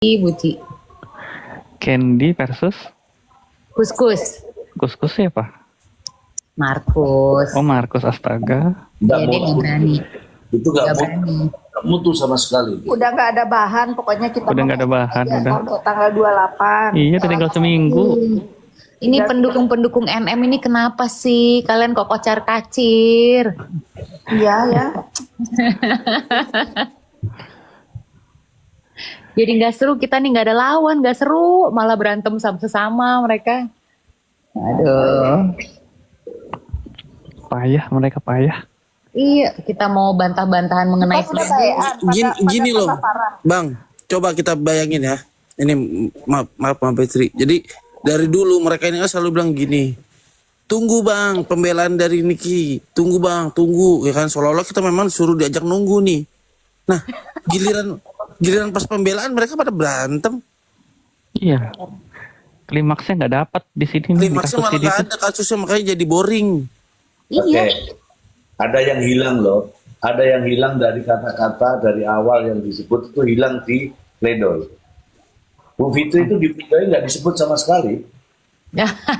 Buci. Candy versus Kuskus. Kuskus siapa? Markus. Oh Markus, astaga. Ya, dia nggak berani. Itu Nggak berani. gak mutu sama sekali. Udah nggak ada bahan, pokoknya kita Udah nggak ada bahan, aja, udah. kalau tanggal 28. Iya, tinggal seminggu. Ini pendukung-pendukung MM ini kenapa sih? Kalian kok kocar kacir? Iya ya. Jadi nggak seru, kita nih nggak ada lawan, nggak seru, malah berantem sesama mereka. Aduh. Payah, mereka payah. Iya, kita mau bantah-bantahan mengenai Gini loh, Bang. Coba kita bayangin ya. Ini maaf Petri. Jadi dari dulu mereka ini selalu bilang gini. Tunggu bang, pembelaan dari Niki. Tunggu bang, tunggu. Ya kan, seolah-olah kita memang suruh diajak nunggu nih. Nah, giliran pas pembelaan mereka pada berantem. Iya. Klimaksnya nggak dapat di sini. Klimaksnya malah nggak ada kasusnya, makanya jadi boring. Iya. Ada yang hilang loh. Ada yang hilang dari kata-kata dari awal yang disebut itu hilang di pledoi. Bu Fitri itu di pledoi nggak disebut sama sekali.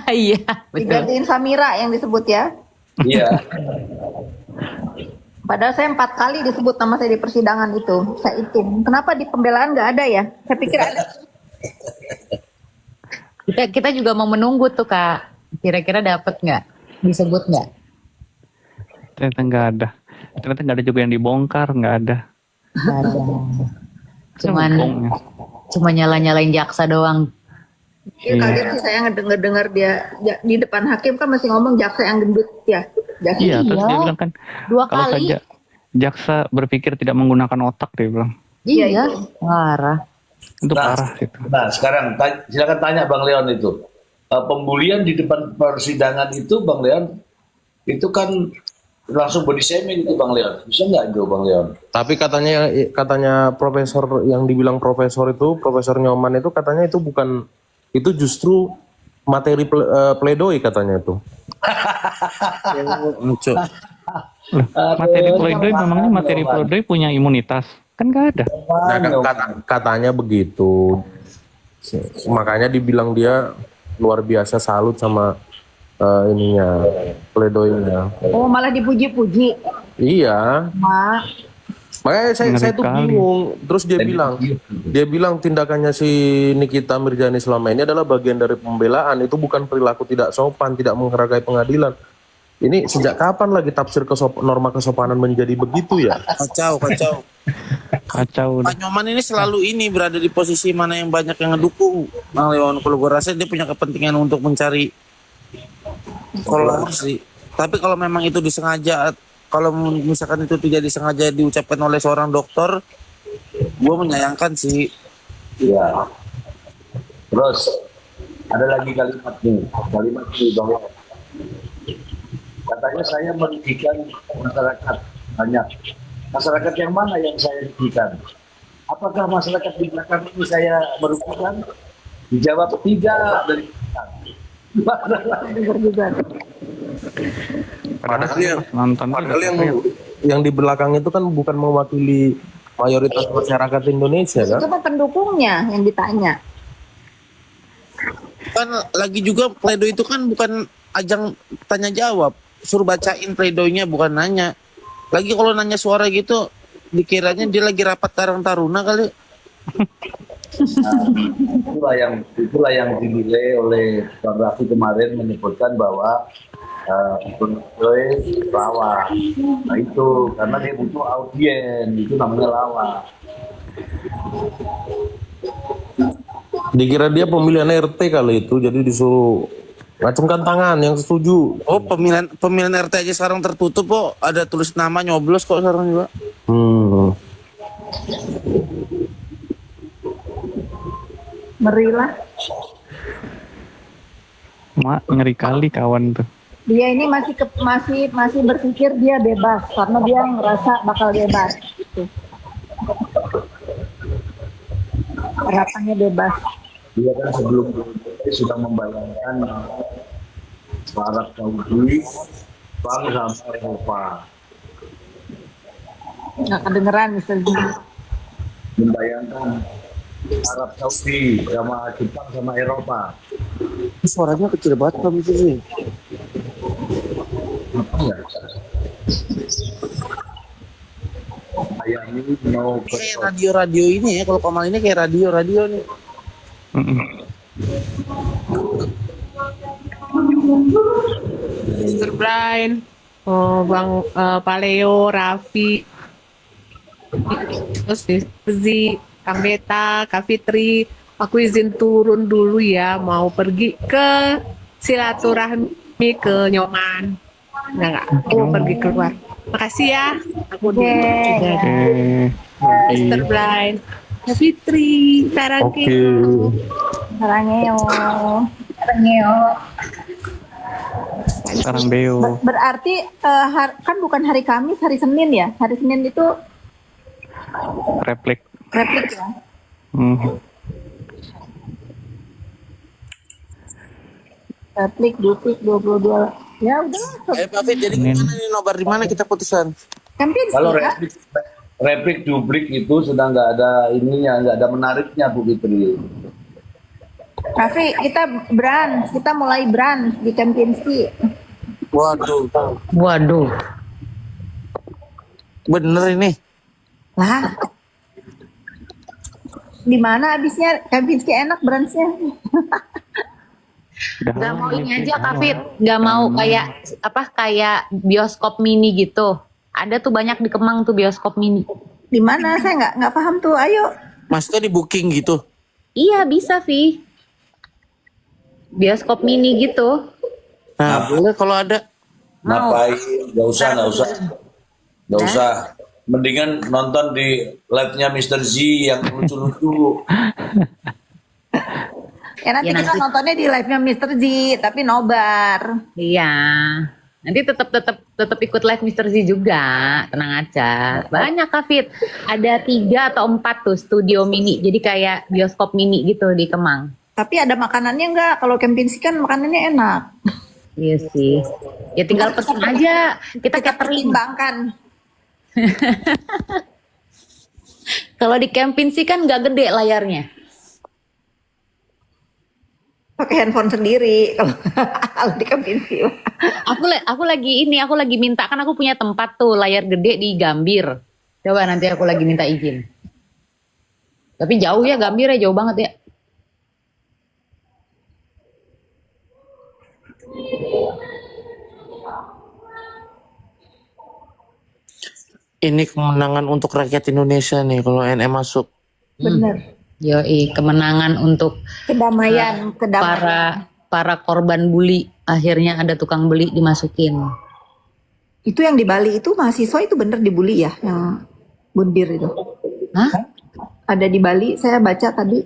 Iya, betul. Digantiin Samira yang disebut ya. Iya. Padahal saya 4 kali disebut nama saya di persidangan itu. Saya hitung. Kenapa di pembelaan nggak ada ya? Saya pikir ada. Kita juga mau menunggu tuh Kak. Kira-kira dapat nggak? Disebut nggak? Ternyata nggak ada. Ternyata nggak ada juga yang dibongkar, nggak ada. Nggak ada. Cuman Bongnya. cuma nyala-nyalain jaksa doang. Ya, kaget sih saya ngedengar dia di depan hakim kan masih ngomong jaksa yang gendut ya. Jaksa. Iya, terus dia bilang kan 2 kalau kali. saja jaksa berpikir tidak menggunakan otak, dia bilang. Iya, parah. Itu parah itu. Nah, sekarang silakan tanya Bang Leon itu. Pembulian di depan persidangan itu Bang Leon itu kan langsung body shaming itu Bang Leon. Bisa nggak itu Bang Leon? Tapi katanya profesor yang dibilang profesor itu, Profesor Nyoman itu katanya itu bukan, itu justru materi pledoi katanya itu. Lucu. Materi pledoi memangnya materi pledoi punya imunitas? Kan nggak ada. Nah, katanya begitu. Makanya dibilang dia luar biasa salut sama ininya, pledoinya. Oh malah dipuji-puji. Iya. Mak. Makanya saya tuh Ngeri kali. bingung. Terus dia bilang tindakannya si Nikita Mirjani selama ini adalah bagian dari pembelaan. Itu bukan perilaku tidak sopan, tidak menghargai pengadilan. Ini sejak kapan lagi tafsir norma kesopanan menjadi begitu ya? Kacau. Kacau. Pak Nyoman ini selalu berada di posisi mana yang banyak yang ngedukung. Bang Leon, kalau gue rasa dia punya kepentingan untuk mencari kolaborasi. Tapi kalau memang itu disengaja, kalau misalkan itu tidak disengaja diucapkan oleh seorang dokter, gue menyayangkan sih. Iya. Terus ada lagi kalimat nih bahwa katanya saya merugikan masyarakat banyak. Masyarakat yang mana yang saya rugikan? Apakah masyarakat di belakang ini saya merugikan? Dijawab tidak dari kita. Padahal yang di belakang itu kan bukan mewakili mayoritas masyarakat Indonesia kan? Itu kan pendukungnya yang ditanya. Kan lagi juga pledoi itu kan bukan ajang tanya jawab. Suruh bacain pledoinya, bukan nanya. Lagi kalau nanya suara gitu, dikiranya dia lagi rapat Karang Taruna kali. Itulah yang dinilai oleh Bang Raffi kemarin menyebutkan bahwa pledoi lawan. Nah itu karena dia butuh audien, itu namanya lawan. Dikira dia pemilihan RT kali itu, jadi disuruh ngacungkan tangan yang setuju. Oh, pemilihan RT aja sekarang tertutup kok. Ada tulis nama nyoblos kok sekarang juga. Merilah. Mak, ngeri kali kawan tuh. Dia ini masih berpikir dia bebas karena dia ngerasa bakal bebas. Gitu. Harapannya bebas. Dia kan sebelum dia sudah membayangkan Arab Saudi, Bang sampai Eropa. Nggak kedengeran misalnya. Membayangkan Arab Saudi sama Jepang sama Eropa. Suaranya kecil banget Pak Fitri. Apa ya? Saya ini mau Kayak radio-radio ini ya, kalau Kamal ini kayak radio-radio nih. Mm-mm. Mr. Brian, Bang Paleo, Raffi, terus Zi, Kang Beta, Kak Fitri, aku izin turun dulu ya, mau pergi ke silaturahmi ke Nyoman. Enggak, aku mau pergi keluar. Makasih ya, aku di Mr. Brian, Kak Fitri, Sarangkeo. Sarangeo. Sarangeo. Sekarang Beo. Berarti kan bukan hari Kamis, hari Senin ya? Hari Senin itu Replik. replik ya? Hmm. Replik, duplik, 22. Ya udah. Pak Fit, jadi gimana nih, nobar di mana kita putusan? Kempinski kalau ya? replik duplik itu sudah nggak ada ininya, nggak ada menariknya Bu Fitri. Raffi, kita mulai brunch di Kempinski. Waduh, Waduh. bener ini. Lah. Di mana abisnya Kempinski enak brunchnya? Udah Gak mau lama ini ya, aja Fit. Kak Fit, gak mau kayak apa kayak bioskop mini gitu. Ada tuh banyak di Kemang tuh bioskop mini. Di mana? Saya nggak paham tuh. Ayo. Maksudnya di booking gitu. Iya bisa Vi. Bioskop mini gitu. Nah, boleh kalau ada. Mau. Ngapain? Nggak usah. Mendingan nonton di live-nya Mr. Z yang lucu-lucu. Ya nanti Ya, kita nanti. nontonnya di live-nya Mr. Z, tapi nobar. Iya. Nanti tetap ikut live Mr. Z juga. Tenang aja. Banyak Kak Fit. Ada 3 atau 4 tuh studio mini. Jadi kayak bioskop mini gitu di Kemang. Tapi ada makanannya nggak? Kalau Kempinski kan makanannya enak. Iya sih. Ya tinggal pesen aja. Kita catering. pertimbangkan. Kalau di Kempinski kan nggak gede layarnya. Pakai handphone sendiri kalau kalau di Kempinski. Aku lagi minta, kan aku punya tempat tuh layar gede di Gambir. Coba nanti aku lagi minta izin. Tapi jauh ya Gambir ya, jauh banget ya. Ini kemenangan untuk rakyat Indonesia nih kalau NM masuk. Bener. Yoi, kemenangan untuk Kedamaian. para korban bully. Akhirnya ada tukang beli dimasukin. Itu yang di Bali itu mahasiswa itu bener dibully ya, yang bundir itu. Hah? Ada di Bali, saya baca tadi.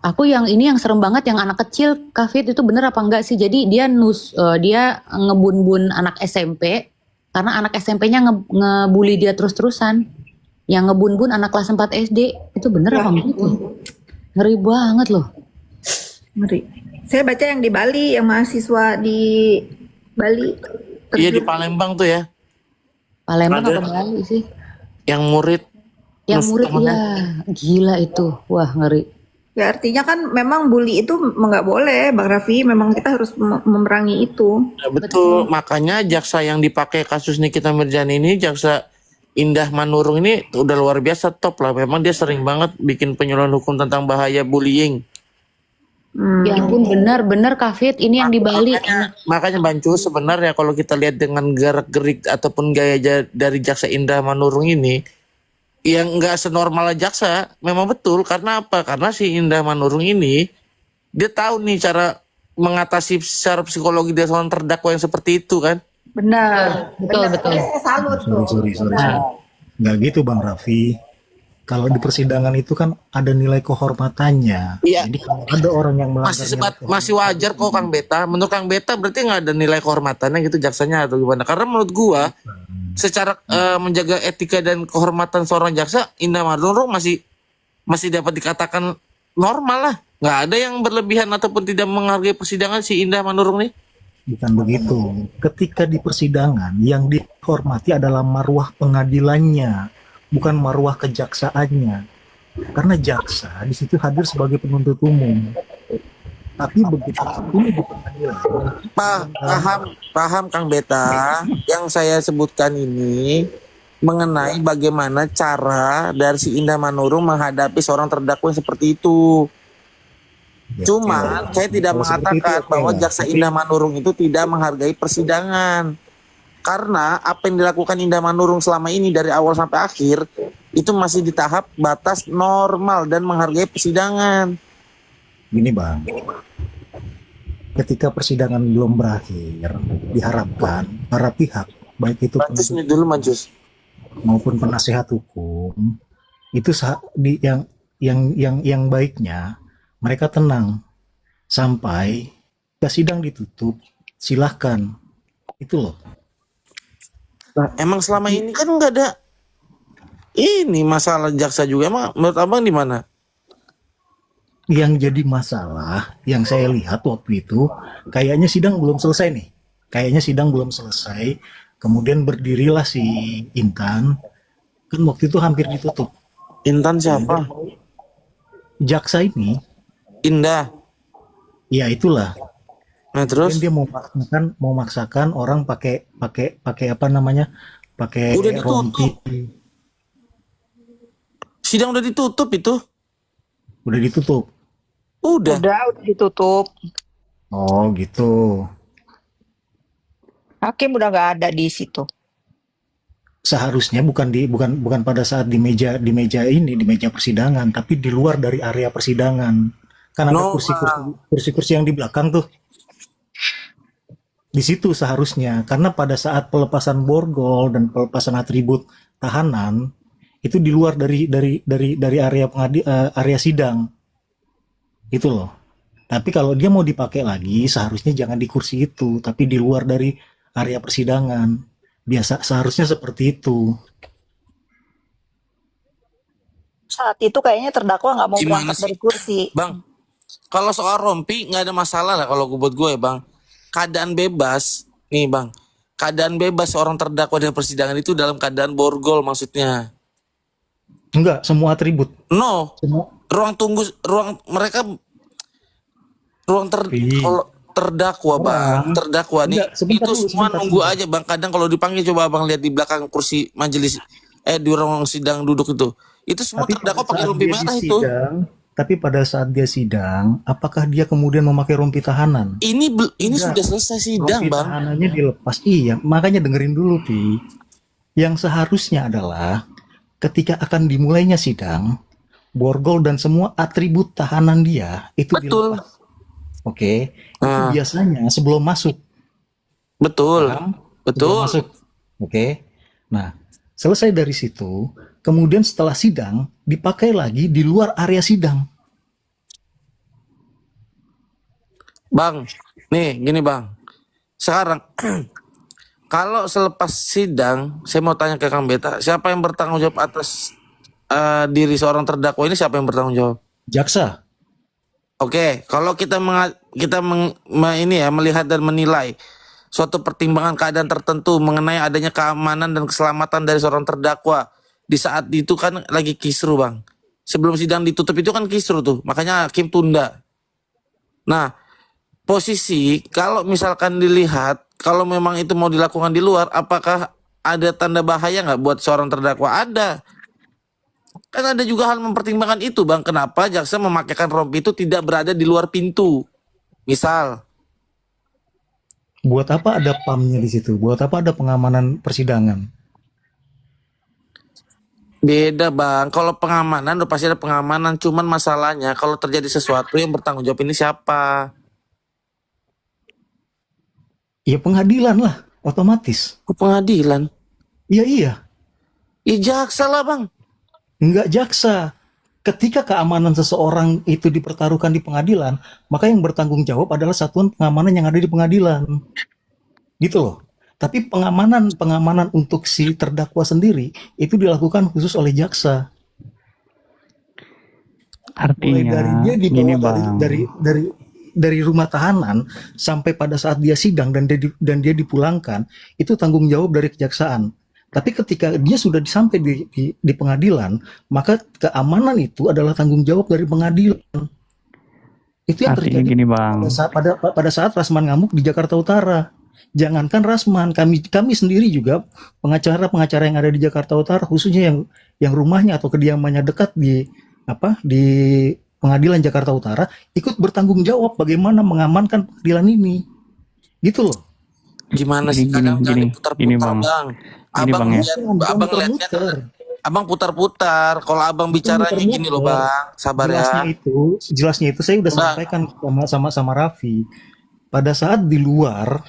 Aku yang serem banget yang anak kecil, Kak Fit, itu bener apa enggak sih? Jadi dia dia ngebun-bun anak SMP karena anak SMP-nya ngebully dia terus-terusan. Yang ngebun-bun anak kelas 4 SD, itu bener apa enggak tuh? Ngeri banget loh. Ngeri. Saya baca yang di Bali, yang mahasiswa di Bali. Iya di Palembang tuh ya. Palembang Ada. apa Bali sih? Yang murid. Yang Nus murid temennya. ya, gila itu. Wah, ngeri. Ya artinya kan memang bully itu nggak boleh, Bang Raffi. Memang kita harus memerangi itu. Ya, betul. Makanya jaksa yang dipakai kasus Nikita Mirzani ini, jaksa Indah Manurung ini udah luar biasa top lah. Memang dia sering banget bikin penyuluhan hukum tentang bahaya bullying. Ya ampun, bener Kak Fit, ini yang di Bali. Makanya Bancu sebenarnya kalau kita lihat dengan gerak-gerik ataupun gaya dari jaksa Indah Manurung ini, yang nggak senormal jaksa, memang betul. Karena apa? Karena si Indah Manurung ini, dia tahu nih cara mengatasi secara psikologi dia seorang terdakwa yang seperti itu kan. Benar. Betul. Saya salut tuh. Sorry. Nggak gitu Bang Raffi. Kalau di persidangan itu kan ada nilai kehormatannya. Iya. Jadi kalau ada orang yang melanggar Masih wajar kok Kang Beta. Menurut Kang Beta berarti nggak ada nilai kehormatannya gitu jaksanya atau gimana? Karena menurut gua secara menjaga etika dan kehormatan seorang jaksa, Indah Manurung masih dapat dikatakan normal lah. Nggak ada yang berlebihan ataupun tidak menghargai persidangan si Indah Manurung nih. bukan begitu. Ketika di persidangan yang dihormati adalah marwah pengadilannya, bukan marwah kejaksaannya. Karena jaksa di situ hadir sebagai penuntut umum. Tapi begitu ini di pengadilan, Paham Kang Beta. Yang saya sebutkan ini mengenai bagaimana cara dari si Indah Manurung menghadapi seorang terdakwa yang seperti itu. ya, Cuma oke. saya tidak Kalau seperti itu, mengatakan oke bahwa lah. Jaksa Tapi Indah Manurung itu tidak menghargai persidangan. Karena apa yang dilakukan Indah Manurung selama ini dari awal sampai akhir itu masih di tahap batas normal dan menghargai persidangan. gini Bang, ketika persidangan belum berakhir, diharapkan para pihak, baik itu Mancus penuntut ini dulu Mancus. maupun penasehat hukum, itu yang baiknya mereka tenang sampai sidang ditutup. Silahkan, itu loh. Nah, emang selama ini kan nggak ada ini masalah jaksa juga. Emang menurut abang di mana? Yang jadi masalah, yang saya lihat waktu itu, kayaknya sidang belum selesai nih. Kayaknya sidang belum selesai. Kemudian berdirilah si Intan. Kan waktu itu hampir ditutup. Intan siapa? Jaksa ini, Indah. ya itulah. Nah Kemudian terus dia mau maksakan orang pakai apa namanya? Pakai udah ditutup. rompi. Sidang udah ditutup itu. Udah ditutup. Udah. Udah ditutup. Oh gitu. Hakim udah nggak ada di situ. Seharusnya bukan pada saat di meja ini, di meja persidangan, tapi di luar dari area persidangan. Kan ada No, kursi-kursi yang di belakang tuh. Di situ seharusnya, karena pada saat pelepasan borgol dan pelepasan atribut tahanan itu di luar dari area sidang. Itu loh. Tapi kalau dia mau dipakai lagi, seharusnya jangan di kursi itu, tapi di luar dari area persidangan. Seharusnya seperti itu. Saat itu kayaknya terdakwa nggak mau gimana berangkat sih? dari kursi. Bang, kalau soal rompi nggak ada masalah lah kalau buat gue ya bang. Keadaan bebas, nih bang. Keadaan bebas seorang terdakwa dalam persidangan itu dalam keadaan borgol maksudnya. Enggak, semua atribut. No, Semua. ruang mereka Ih. kalau terdakwa bang, terdakwa nih Enggak, sebentar itu dulu, semua sebentar, nunggu sebentar. aja bang. Kadang kalau dipanggil coba abang lihat di belakang kursi majelis di ruang sidang duduk itu semua Tapi terdakwa pada pakai saat rompi dia merah di itu. sidang, tapi pada saat dia sidang, apakah dia kemudian memakai rompi tahanan? Ini Enggak. sudah selesai sidang Rompi bang. tahanannya dilepas. Iya, makanya dengerin dulu, Pi. Yang seharusnya adalah ketika akan dimulainya sidang, borgol dan semua atribut tahanan dia itu Betul. dilepas. Oke, itu Ah. biasanya sebelum masuk. Betul, Paham? Sebelum betul. masuk. Oke. Nah, selesai dari situ, kemudian setelah sidang dipakai lagi di luar area sidang. Bang, nih gini bang. Sekarang kalau selepas sidang, saya mau tanya ke Kang Beta, siapa yang bertanggung jawab atas diri seorang terdakwa ini? Siapa yang bertanggung jawab? Jaksa. Oke, kalau kita melihat dan menilai suatu pertimbangan keadaan tertentu mengenai adanya keamanan dan keselamatan dari seorang terdakwa di saat itu kan lagi kisru bang. Sebelum sidang ditutup itu kan kisru tuh, makanya hakim tunda. Nah, posisi kalau misalkan dilihat kalau memang itu mau dilakukan di luar, apakah ada tanda bahaya nggak buat seorang terdakwa? Ada. Kan ada juga hal mempertimbangkan itu bang. Kenapa jaksa memakaikan rompi itu tidak berada di luar pintu? Misal. Buat apa ada PAM-nya di situ? Buat apa ada pengamanan persidangan? Beda bang. Kalau pengamanan udah pasti ada pengamanan. Cuman masalahnya kalau terjadi sesuatu yang bertanggung jawab ini siapa? Ya pengadilan lah, otomatis. Ke pengadilan. Iya. Ya jaksa lah bang. Enggak jaksa. Ketika keamanan seseorang itu dipertaruhkan di pengadilan, maka yang bertanggung jawab adalah satuan pengamanan yang ada di pengadilan. Gitu loh. Tapi pengamanan untuk si terdakwa sendiri itu dilakukan khusus oleh jaksa. Mulai dari Artinya dia dibawa gini bang. dari rumah tahanan sampai pada saat dia sidang dan dia dipulangkan, itu tanggung jawab dari kejaksaan. Tapi ketika dia sudah sampai di pengadilan, maka keamanan itu adalah tanggung jawab dari pengadilan. Itu yang Artinya terjadi gini bang, pada saat Rasman ngamuk di Jakarta Utara. Jangankan Rasman, kami sendiri juga pengacara yang ada di Jakarta Utara, khususnya yang rumahnya atau kediamannya dekat di pengadilan Jakarta Utara, ikut bertanggung jawab bagaimana mengamankan pengadilan ini, gitu loh. Gimana sih kadang gini, putar-putar Bang. bang. Gini, Abang Bang, ya. lihat, abang lihatnya, abang putar-putar. Kalau abang bicaranya gini loh bang, sabar ya. Jelasnya itu saya udah sampaikan sama Raffi. Pada saat di luar,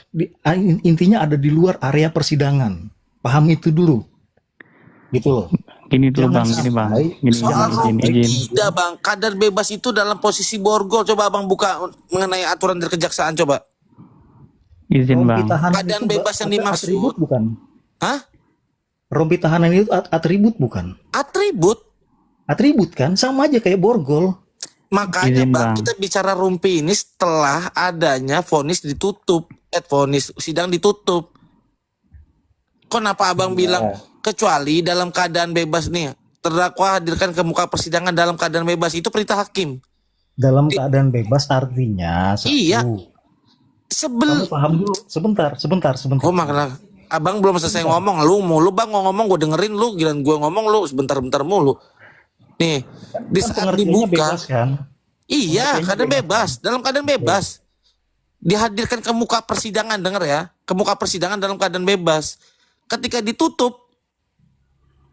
intinya ada di luar area persidangan. Paham itu dulu, gitu loh. Gini dulu bang, gini. Tidak bang, kadar bebas itu dalam posisi borgol. Coba abang buka mengenai aturan dari kejaksaan coba. Izin bang. Keadaan bebas yang dimaksud. Atribut bukan? Hah? Rompi tahanan itu atribut bukan? Atribut kan? Sama aja kayak borgol. Makanya bang, kita bicara rumpi ini setelah adanya vonis ditutup, vonis sidang ditutup. Kenapa abang bilang kecuali dalam keadaan bebas nih, terdakwa hadirkan ke muka persidangan dalam keadaan bebas, itu perintah hakim. Dalam keadaan bebas artinya satu. Iya. Kamu paham dulu. Sebentar. Oh makanya abang belum selesai ngomong, lu bang ngomong gue dengerin lu, giliran gue ngomong lu sebentar mulu. Nih, di saat dibuka, bebas, kan? Iya, keadaan bebas, dalam keadaan bebas, dihadirkan ke muka persidangan, denger ya, ke muka persidangan dalam keadaan bebas. Ketika ditutup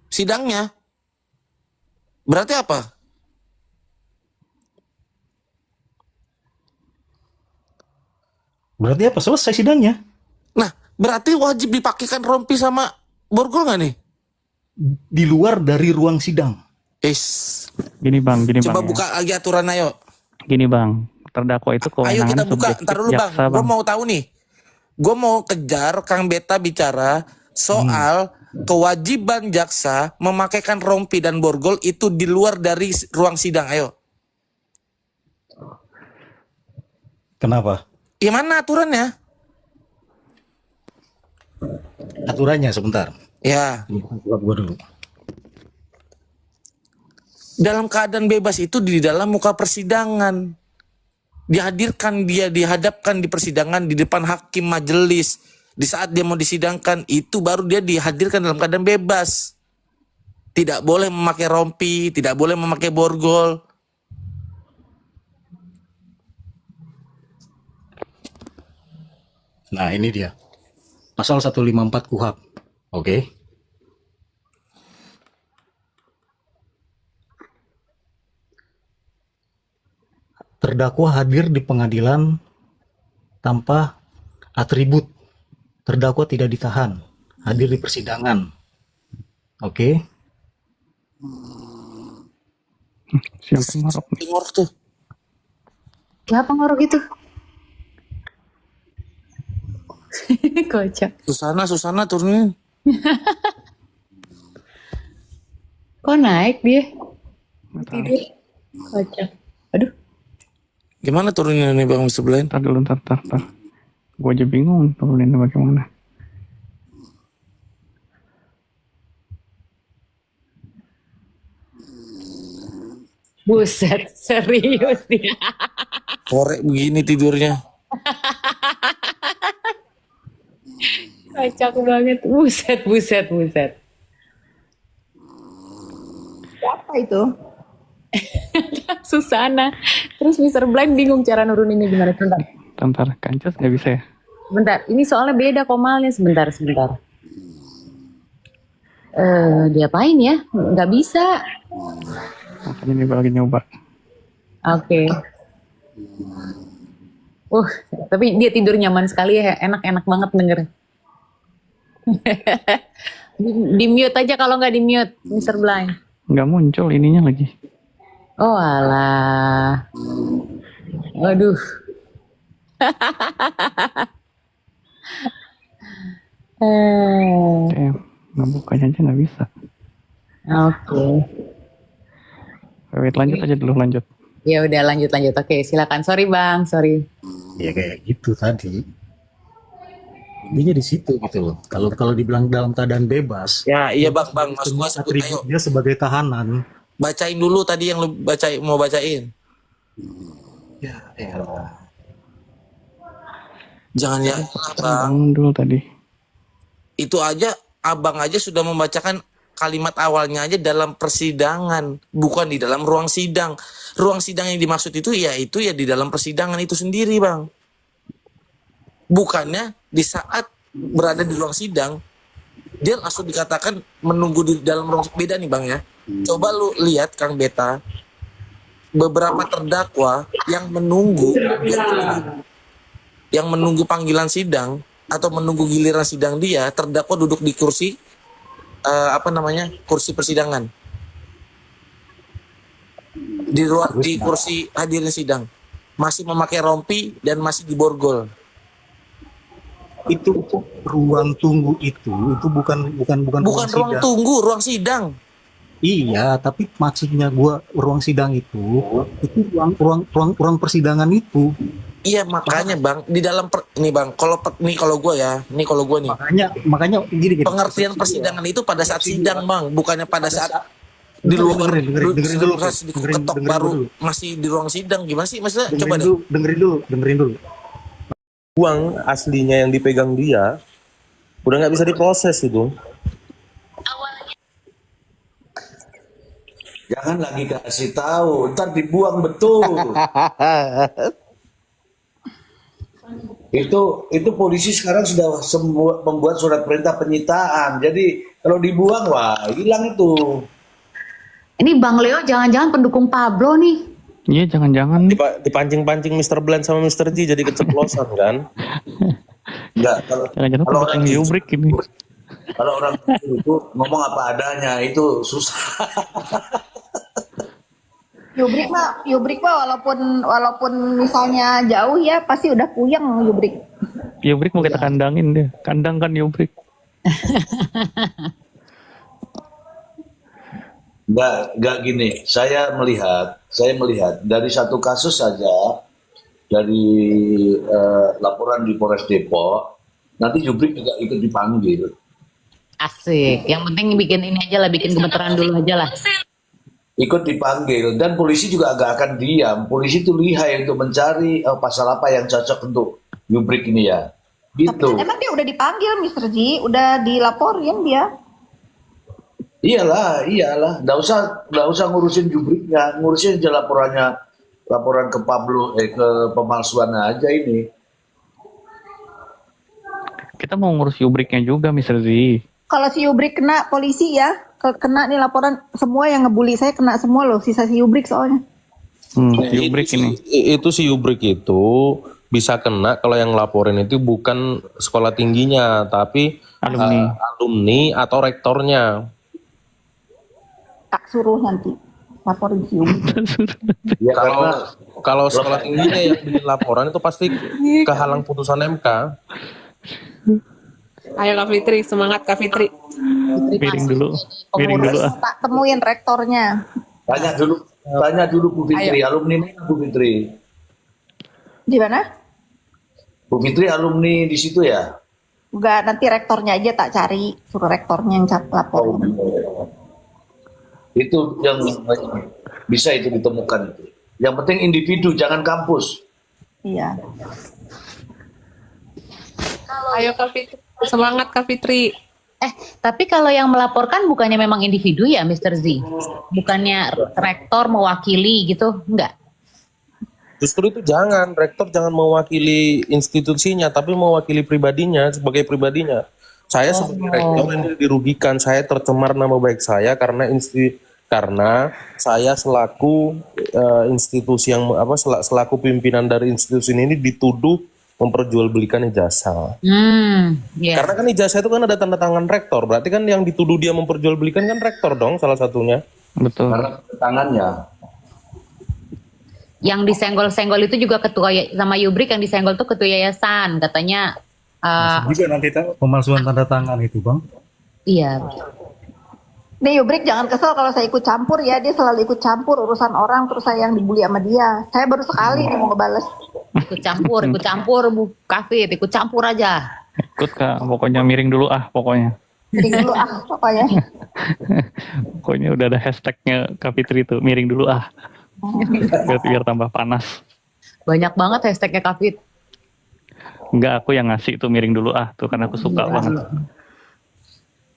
sidangnya, berarti apa? Berarti apa? Selesai sidangnya. Nah, berarti wajib dipakaikan rompi sama borgol nggak nih? Di luar dari ruang sidang. Gini bang. Coba buka lagi aturan ayo. Gini bang, terdakwa itu kewenangan. Ayo kita buka, ntar dulu bang. Gue mau tahu nih. Gue mau kejar Kang Beta bicara soal kewajiban jaksa memakaikan rompi dan borgol itu di luar dari ruang sidang. Ayo. Kenapa? Ya mana aturannya? Aturannya sebentar. Ya. Gua dulu. Dalam keadaan bebas itu di dalam muka persidangan. Dihadapkan di persidangan di depan hakim majelis. Di saat dia mau disidangkan itu baru dia dihadirkan dalam keadaan bebas. Tidak boleh memakai rompi, tidak boleh memakai borgol. Nah ini dia. Pasal 154 KUHP. Oke. Terdakwa hadir di pengadilan tanpa atribut. Terdakwa tidak ditahan. Hadir di persidangan. Oke. Siapa yang ngorok tuh? Siapa ngorok itu? Kocak. Susana turunin. Kok naik dia? Tidur. Kocak. Aduh. Gimana turunin nih bang sebelah? Ntar dulu, ntar. Gue aja bingung turunin bagaimana. Buset, serius dia. Korek begini tidurnya. Kocak banget. Buset. Siapa itu? Susana. Terus Mr. Blind bingung cara nuruninnya gimana. Bentar, kancas gak bisa ya? Bentar, ini soalnya beda komalnya. Sebentar. Diapain ya? Nggak bisa. Makanya nih gue lagi nyoba. Oke. Tapi dia tidur nyaman sekali ya. Enak banget denger. Di mute aja kalau nggak di mute, Mr. Blind. Nggak muncul ininya lagi. Oh alah. Waduh. Ngebukanya aja nggak bisa. Oke. Wait, lanjut. Ya udah lanjut. Oke, silakan. Sorry bang, sorry. Ya kayak gitu tadi. Intinya di situ gitu loh. Kalau dibilang dalam keadaan bebas, Ya iya bang, maksud gua sebut, ayo atribut dia sebagai tahanan. bacain dulu tadi yang lu mau bacain. Ya elah. Jangan ya bang. Bangun dulu tadi. Itu aja abang aja sudah membacakan kalimat awalnya aja dalam persidangan, bukan di dalam ruang sidang. Ruang sidang yang dimaksud itu ya di dalam persidangan itu sendiri bang. Bukannya di saat berada di ruang sidang dia langsung dikatakan menunggu di dalam ruang. Beda nih bang ya. Coba lu lihat Kang Beta, beberapa terdakwa yang menunggu panggilan sidang atau menunggu giliran sidang dia, terdakwa duduk di kursi kursi persidangan, di kursi hadirin sidang, masih memakai rompi dan masih diborgol. Itu ruang tunggu itu bukan Bukan ruang tunggu, ruang sidang. Iya, tapi maksudnya gua ruang sidang itu ruang persidangan itu. Iya makanya bang, di dalam ini bang, kalau gue nih, Makanya gini. pengertian persidangan itu pada saat sidang bang, bukannya pada saat di luar dengerin dulu, ketok baru masih di ruang sidang. Gimana sih maksudnya? Coba deh. Dengerin dulu. Uang aslinya yang dipegang dia udah nggak bisa diproses itu. Jangan lagi kasih tahu, ntar dibuang betul. Itu polisi sekarang sudah membuat surat perintah penyitaan. Jadi kalau dibuang, wah hilang itu. Ini Bang Leo jangan-jangan pendukung Pablo nih. Iya, jangan-jangan nih. Dipancing-pancing Mr. Blend sama Mr. G jadi keceplosan kan? Enggak, Jangan-jangan kalau pendukung Yubrik ini. kalau orang itu ngomong apa adanya itu susah. Yubrik mah walaupun misalnya jauh ya pasti udah puyeng Yubrik. Yubrik mau kita kandangin deh. Kandangkan Yubrik. Enggak gini. Saya melihat dari satu kasus saja, dari laporan di Polres Depok, nanti Yubrik juga ikut dipanggil. Asik. Yang penting bikin ini aja lah, bikin gemeteran dulu aja lah. Ikut dipanggil, dan polisi juga agak akan diam. Polisi itu lihai untuk mencari pasal apa yang cocok untuk Yubrik ini ya. Tapi Gitu. kan emang dia udah dipanggil Mr. G, udah dilaporin dia. Iyalah. Nggak usah ngurusin Yubriknya, ngurusin aja laporan ke Pablo, ke pemalsuan aja ini. Kita mau ngurus Yubriknya juga, Mr. Z. Kalau si Yubrik kena polisi ya, kena nih laporan semua yang ngebully saya kena semua loh, sisa si Yubrik soalnya. Yubrik ini. Itu si Yubrik itu bisa kena kalau yang laporin itu bukan sekolah tingginya, tapi alumni atau rektornya. Tak suruh nanti laporin si Yubrik. Ya, Kalau sekolah tingginya yang bikin laporan itu pasti kehalang putusan MK. Ayo Kak Fitri, semangat Kak Fitri. Piring dulu. Tak temuin rektornya. tanya dulu Bu Fitri, alumni mana Bu Fitri? Di mana? Bu Fitri alumni di situ ya? Enggak, nanti rektornya aja tak cari, suruh rektornya yang laporin. Itu yang bisa itu ditemukan itu. Yang penting individu, jangan kampus. Iya. Ayo Kak Fitri, semangat Kak Fitri. Tapi kalau yang melaporkan bukannya memang individu ya, Mr. Z? Bukannya rektor mewakili gitu? Enggak. Justru itu rektor jangan mewakili institusinya, tapi mewakili pribadinya sebagai pribadinya. Saya sebagai rektor ini dirugikan, saya tercemar nama baik saya karena saya selaku institusi yang selaku pimpinan dari institusi ini dituduh memperjualbelikan ijazah. Yeah. Karena kan ijazah itu kan ada tanda tangan rektor, berarti kan yang dituduh dia memperjualbelikan kan rektor dong salah satunya. Betul. Karena tangannya. Yang disenggol-senggol itu juga ketua sama Yubrik, yang disenggol tuh ketua yayasan katanya. Juga nanti pemalsuan tanda tangan itu, Bang. Iya. Nih Yubrik jangan kesel kalau saya ikut campur ya, dia selalu ikut campur urusan orang terus saya yang dibully sama dia. Saya baru sekali nih mau ngebales. Ikut campur Bu Kafit, ikut campur aja. Ikut Kak, pokoknya miring dulu pokoknya. Miring dulu pokoknya. Pokoknya udah ada hashtagnya Kak Fitri tuh, miring dulu biar tambah panas. Banyak banget hashtagnya Kak Fit. Enggak, aku yang ngasih tuh miring dulu tuh karena aku suka banget.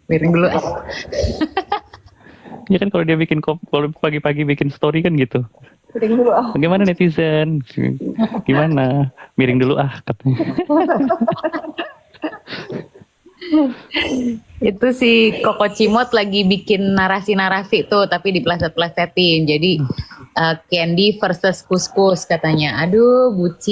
Miring dulu Ya kan kalau dia kalau pagi-pagi bikin story kan gitu. Miring dulu Bagaimana netizen? Gimana? Miring dulu katanya. Itu si Koko Cimot lagi bikin narasi-narasi tuh, tapi dipleset-plesetin. Jadi Candy versus Kuskus katanya. Aduh, buci.